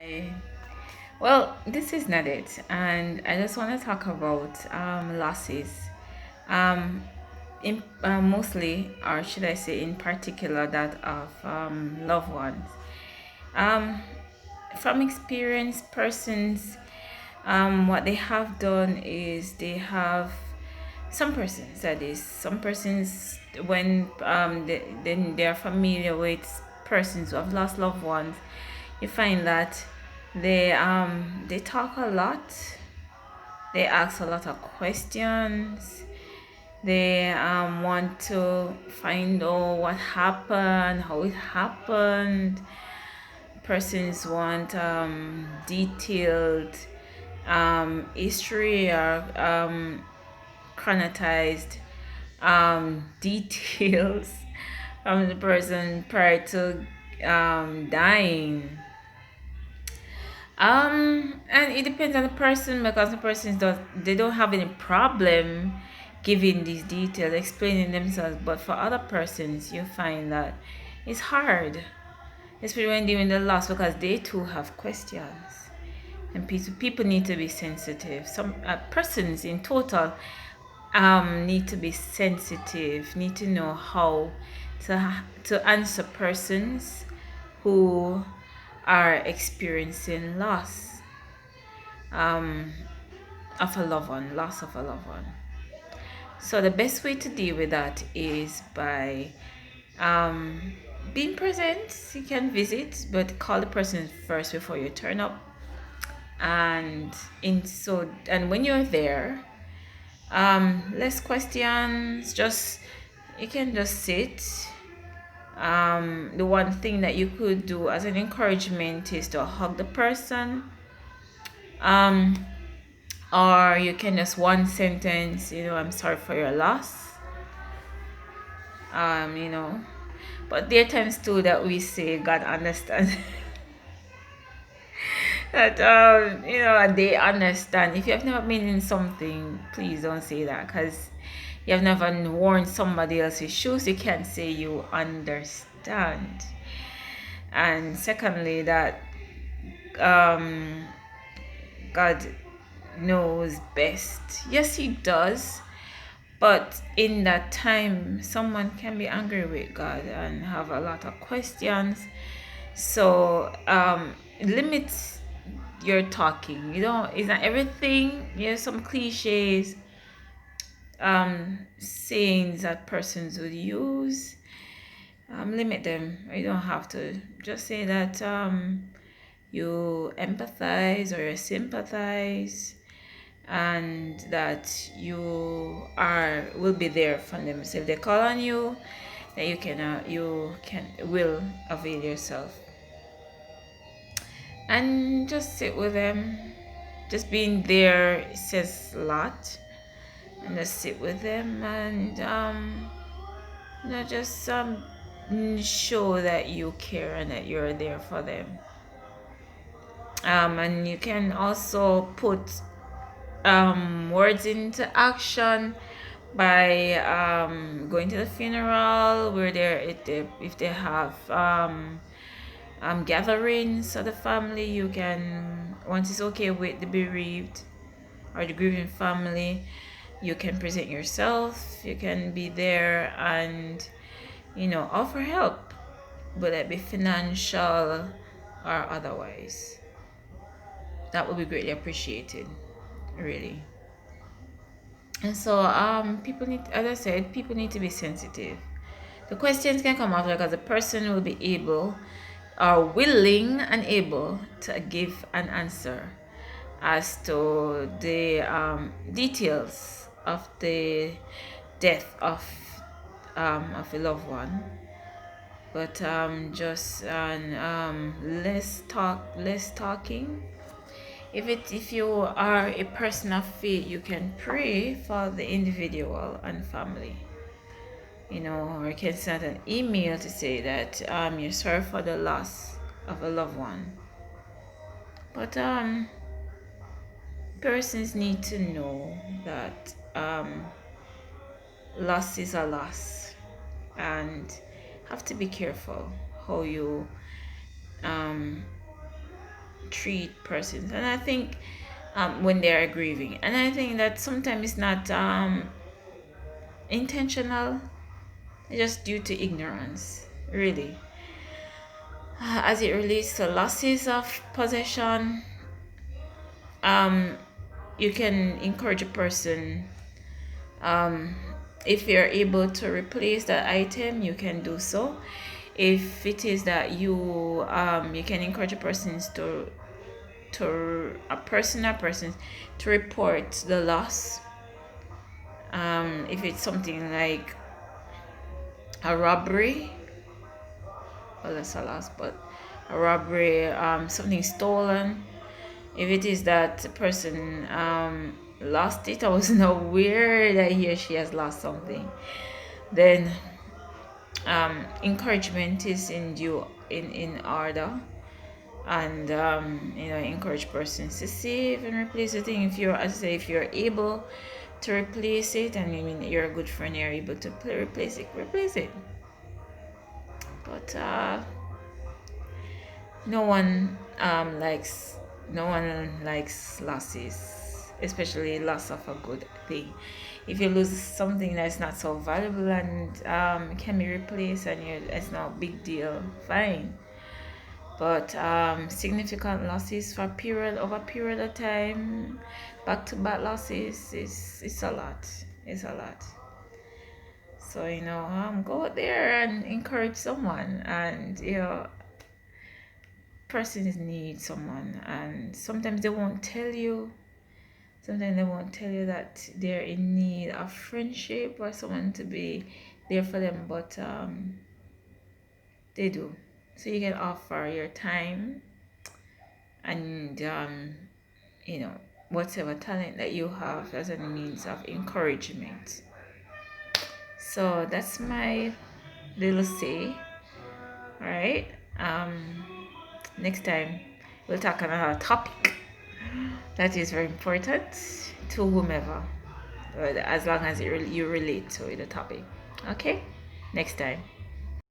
Eh, Well, this is not it, and I just want to talk about losses. Um, mostly, or should I say, in particular, that of loved ones. Um, from experience, persons, what they have done is they have some persons when then they are familiar with persons who have lost loved ones, you find that they talk a lot, they ask a lot of questions, they want to find out what happened, how it happened. Persons want detailed history or chronotized details from the person prior to dying. And it depends on the person because the persons does they don't have any problem giving these details, explaining themselves. But for other persons, you find that it's hard, especially when doing the loss, because they too have questions. And people need to be sensitive. Some persons in total need to be sensitive, need to know how to answer persons who are experiencing um, of a loved one, loss of a loved one. So the best way to deal with that is by um, being present. You can visit, but call the person first before you turn up. And when you're there, less questions. Just you can just sit. The one thing that you could do as an encouragement is to hug the person. Um, or you can just one sentence, I'm sorry for your loss. um you know but there are times too that we say God understands. That they understand. If you have never been in something, please don't say that, because you have never worn somebody else's shoes. You can't say you understand. And secondly, that um God knows best. Yes, he does. But in that time, someone can be angry with God and have a lot of questions. So limit your talking. It's not everything. Some cliches, sayings that persons would use. Limit them. You don't have to. Just say that you empathize or you sympathize, and that you are will be there for them. So if they call on you, then you can will avail yourself and just sit with them. Just being there says a lot. And just sit with them and just show that you care and that you're there for them. And you can also put words into action by going to the funeral, where if they have gatherings of the family. You can, once it's okay with the bereaved or the grieving family, you can present yourself. You can be there and offer help, whether it be financial or otherwise. That would be greatly appreciated, really. And so people need, as I said, people need to be sensitive. The questions can come after, because the person will be able, or willing and able, to give an answer as to the details of the death of a loved one. But just less talking. If you are a person of faith, you can pray for the individual and family. Or you can send an email to say that you're sorry for the loss of a loved one. But persons need to know that loss is a loss, and have to be careful how you treat persons. And I think when they are grieving, and I think that sometimes it's not intentional, just due to ignorance, really. As it relates to losses of possession, um, you can encourage a person, um, if you're able to replace that item, you can do so. If it is that you can encourage a person to a person or persons to report the loss. If it's something like a robbery, well, that's a loss, but a robbery, something stolen. If it is that the person lost it, I wasn't aware that he or she has lost something, then encouragement is in order. And encourage persons to save and replace the thing. If you're, as I say, if you're able to replace it, and I mean you're a good friend, you're able to replace it. But no one likes no one likes losses, especially loss of a good thing. If you lose something that's not so valuable and can be replaced, and it's not a big deal, fine. But significant losses for a period of time, back to back losses, is it's a lot. It's a lot. So go out there and encourage someone, and persons need someone, and sometimes they won't tell you. Sometimes they won't tell you that they're in need of friendship or someone to be there for them, but they do. So you can offer your time and whatever talent that you have as a means of encouragement. So that's my little say. All right. Next time we'll talk on another topic that is very important to whomever, as long as you relate to the topic. Okay. Next time.